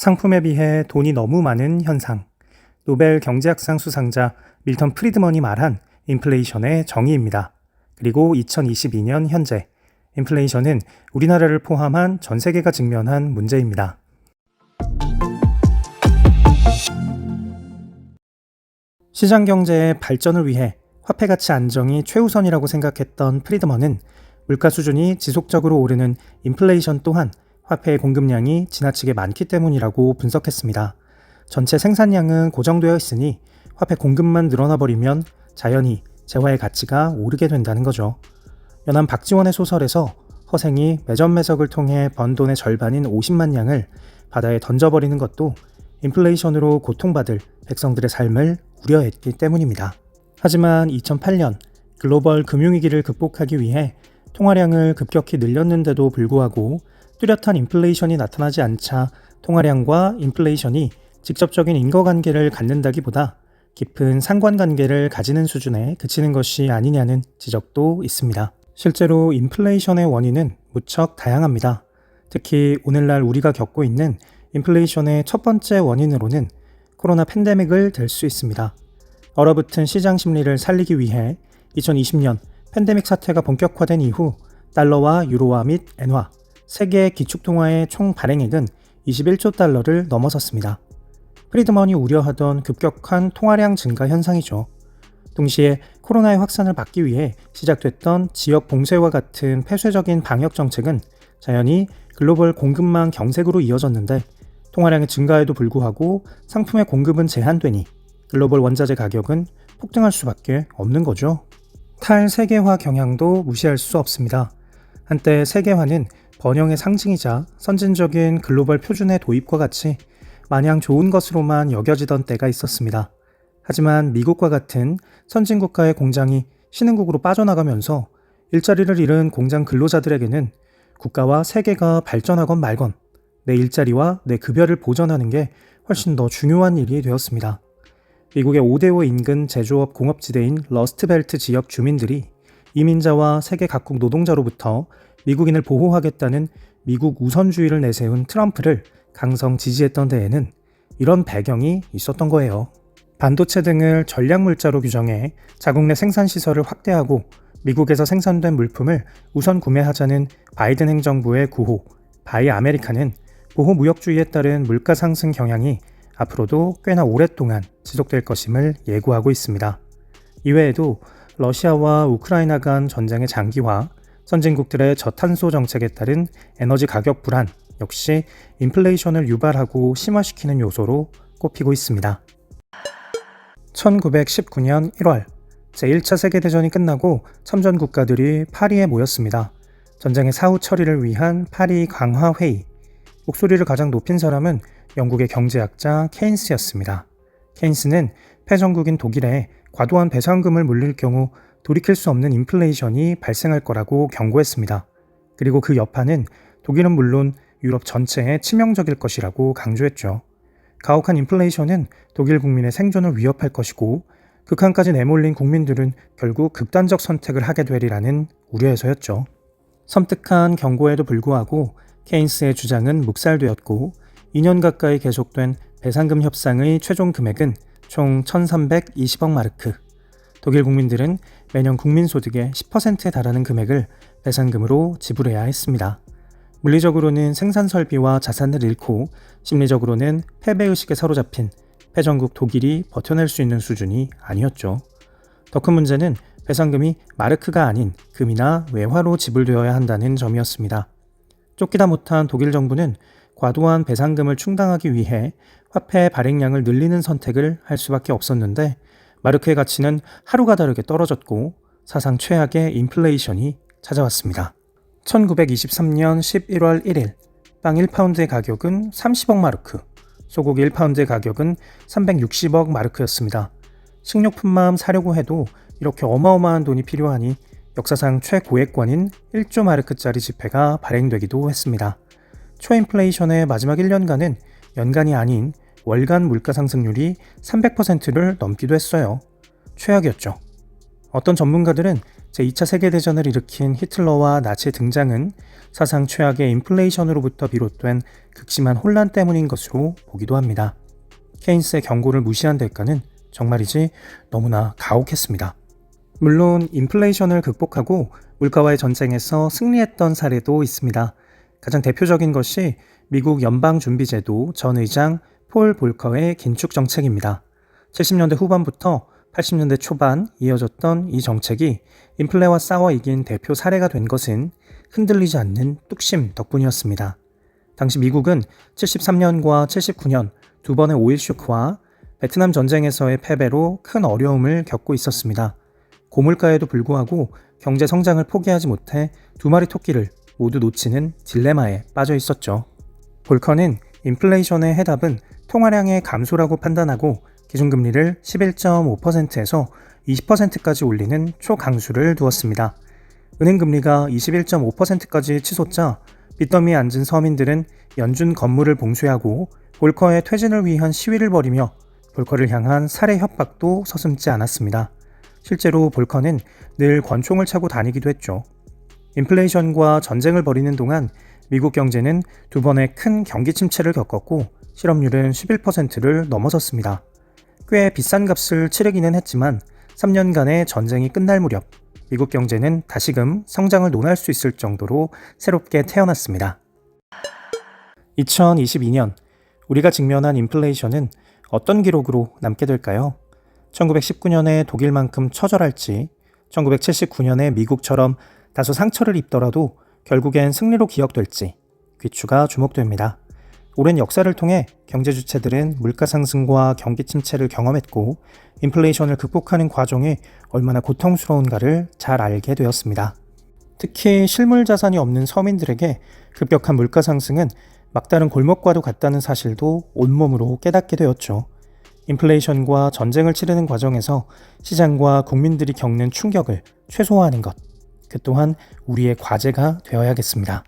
상품에 비해 돈이 너무 많은 현상. 노벨 경제학상 수상자 밀턴 프리드먼이 말한 인플레이션의 정의입니다. 그리고 2022년 현재, 인플레이션은 우리나라를 포함한 전 세계가 직면한 문제입니다. 시장 경제의 발전을 위해 화폐 가치 안정이 최우선이라고 생각했던 프리드먼은 물가 수준이 지속적으로 오르는 인플레이션 또한 화폐의 공급량이 지나치게 많기 때문이라고 분석했습니다. 전체 생산량은 고정되어 있으니 화폐 공급만 늘어나 버리면 자연히 재화의 가치가 오르게 된다는 거죠. 연암 박지원의 소설에서 허생이 매점 매석을 통해 번 돈의 절반인 50만 양을 바다에 던져버리는 것도 인플레이션으로 고통받을 백성들의 삶을 우려했기 때문입니다. 하지만 2008년 글로벌 금융위기를 극복하기 위해 통화량을 급격히 늘렸는데도 불구하고 뚜렷한 인플레이션이 나타나지 않자 통화량과 인플레이션이 직접적인 인과관계를 갖는다기보다 깊은 상관관계를 가지는 수준에 그치는 것이 아니냐는 지적도 있습니다. 실제로 인플레이션의 원인은 무척 다양합니다. 특히 오늘날 우리가 겪고 있는 인플레이션의 첫 번째 원인으로는 코로나 팬데믹을 들 수 있습니다. 얼어붙은 시장 심리를 살리기 위해 2020년 팬데믹 사태가 본격화된 이후 달러와 유로화 및 엔화, 세계 기축통화의 총 발행액은 21조 달러를 넘어섰습니다. 프리드먼이 우려하던 급격한 통화량 증가 현상이죠. 동시에 코로나의 확산을 막기 위해 시작됐던 지역 봉쇄와 같은 폐쇄적인 방역 정책은 자연히 글로벌 공급망 경색으로 이어졌는데 통화량의 증가에도 불구하고 상품의 공급은 제한되니 글로벌 원자재 가격은 폭등할 수밖에 없는 거죠. 탈세계화 경향도 무시할 수 없습니다. 한때 세계화는 번영의 상징이자 선진적인 글로벌 표준의 도입과 같이 마냥 좋은 것으로만 여겨지던 때가 있었습니다. 하지만 미국과 같은 선진국가의 공장이 신흥국으로 빠져나가면서 일자리를 잃은 공장 근로자들에게는 국가와 세계가 발전하건 말건 내 일자리와 내 급여를 보전하는 게 훨씬 더 중요한 일이 되었습니다. 미국의 5대5 인근 제조업 공업지대인 러스트벨트 지역 주민들이 이민자와 세계 각국 노동자로부터 미국인을 보호하겠다는 미국 우선주의를 내세운 트럼프를 강성 지지했던 데에는 이런 배경이 있었던 거예요. 반도체 등을 전략물자로 규정해 자국 내 생산시설을 확대하고 미국에서 생산된 물품을 우선 구매하자는 바이든 행정부의 구호 바이 아메리카는 보호무역주의에 따른 물가 상승 경향이 앞으로도 꽤나 오랫동안 지속될 것임을 예고하고 있습니다. 이외에도 러시아와 우크라이나 간 전쟁의 장기화, 선진국들의 저탄소 정책에 따른 에너지 가격 불안 역시 인플레이션을 유발하고 심화시키는 요소로 꼽히고 있습니다. 1919년 1월 제1차 세계대전이 끝나고 참전 국가들이 파리에 모였습니다. 전쟁의 사후 처리를 위한 파리 강화 회의. 목소리를 가장 높인 사람은 영국의 경제학자 케인스였습니다. 케인스는 패전국인 독일에 과도한 배상금을 물릴 경우 돌이킬 수 없는 인플레이션이 발생할 거라고 경고했습니다. 그리고 그 여파는 독일은 물론 유럽 전체에 치명적일 것이라고 강조했죠. 가혹한 인플레이션은 독일 국민의 생존을 위협할 것이고 극한까지 내몰린 국민들은 결국 극단적 선택을 하게 되리라는 우려에서였죠. 섬뜩한 경고에도 불구하고 케인스의 주장은 묵살되었고 2년 가까이 계속된 배상금 협상의 최종 금액은 총 1320억 마르크. 독일 국민들은 매년 국민소득의 10%에 달하는 금액을 배상금으로 지불해야 했습니다. 물리적으로는 생산설비와 자산을 잃고 심리적으로는 패배의식에 사로잡힌 패전국 독일이 버텨낼 수 있는 수준이 아니었죠. 더 큰 문제는 배상금이 마르크가 아닌 금이나 외화로 지불되어야 한다는 점이었습니다. 쫓기다 못한 독일 정부는 과도한 배상금을 충당하기 위해 화폐 발행량을 늘리는 선택을 할 수밖에 없었는데 마르크의 가치는 하루가 다르게 떨어졌고 사상 최악의 인플레이션이 찾아왔습니다. 1923년 11월 1일 빵 1파운드의 가격은 30억 마르크, 소고기 1파운드의 가격은 360억 마르크였습니다. 식료품만 사려고 해도 이렇게 어마어마한 돈이 필요하니 역사상 최고액권인 1조 마르크짜리 지폐가 발행되기도 했습니다. 초인플레이션의 마지막 1년간은 연간이 아닌 월간 물가 상승률이 300%를 넘기도 했어요. 최악이었죠. 어떤 전문가들은 제2차 세계대전을 일으킨 히틀러와 나치의 등장은 사상 최악의 인플레이션으로부터 비롯된 극심한 혼란 때문인 것으로 보기도 합니다. 케인스의 경고를 무시한 대가는 정말이지 너무나 가혹했습니다. 물론 인플레이션을 극복하고 물가와의 전쟁에서 승리했던 사례도 있습니다. 가장 대표적인 것이 미국 연방준비제도 전 의장 폴 볼커의 긴축 정책입니다. 70년대 후반부터 80년대 초반 이어졌던 이 정책이 인플레와 싸워 이긴 대표 사례가 된 것은 흔들리지 않는 뚝심 덕분이었습니다. 당시 미국은 73년과 79년 두 번의 오일 쇼크와 베트남 전쟁에서의 패배로 큰 어려움을 겪고 있었습니다. 고물가에도 불구하고 경제 성장을 포기하지 못해 두 마리 토끼를 모두 놓치는 딜레마에 빠져 있었죠. 볼커는 인플레이션의 해답은 통화량의 감소라고 판단하고 기준금리를 11.5%에서 20%까지 올리는 초강수를 두었습니다. 은행금리가 21.5%까지 치솟자 빚더미에 앉은 서민들은 연준 건물을 봉쇄하고 볼커의 퇴진을 위한 시위를 벌이며 볼커를 향한 살해 협박도 서슴지 않았습니다. 실제로 볼커는 늘 권총을 차고 다니기도 했죠. 인플레이션과 전쟁을 벌이는 동안 미국 경제는 두 번의 큰 경기 침체를 겪었고 실업률은 11%를 넘어섰습니다. 꽤 비싼 값을 치르기는 했지만 3년간의 전쟁이 끝날 무렵 미국 경제는 다시금 성장을 논할 수 있을 정도로 새롭게 태어났습니다. 2022년 우리가 직면한 인플레이션은 어떤 기록으로 남게 될까요? 1919년에 독일만큼 처절할지 1979년에 미국처럼 다소 상처를 입더라도 결국엔 승리로 기억될지 귀추가 주목됩니다. 오랜 역사를 통해 경제 주체들은 물가 상승과 경기 침체를 경험했고 인플레이션을 극복하는 과정이 얼마나 고통스러운가를 잘 알게 되었습니다. 특히 실물 자산이 없는 서민들에게 급격한 물가 상승은 막다른 골목과도 같다는 사실도 온몸으로 깨닫게 되었죠. 인플레이션과 전쟁을 치르는 과정에서 시장과 국민들이 겪는 충격을 최소화하는 것, 그 또한 우리의 과제가 되어야겠습니다.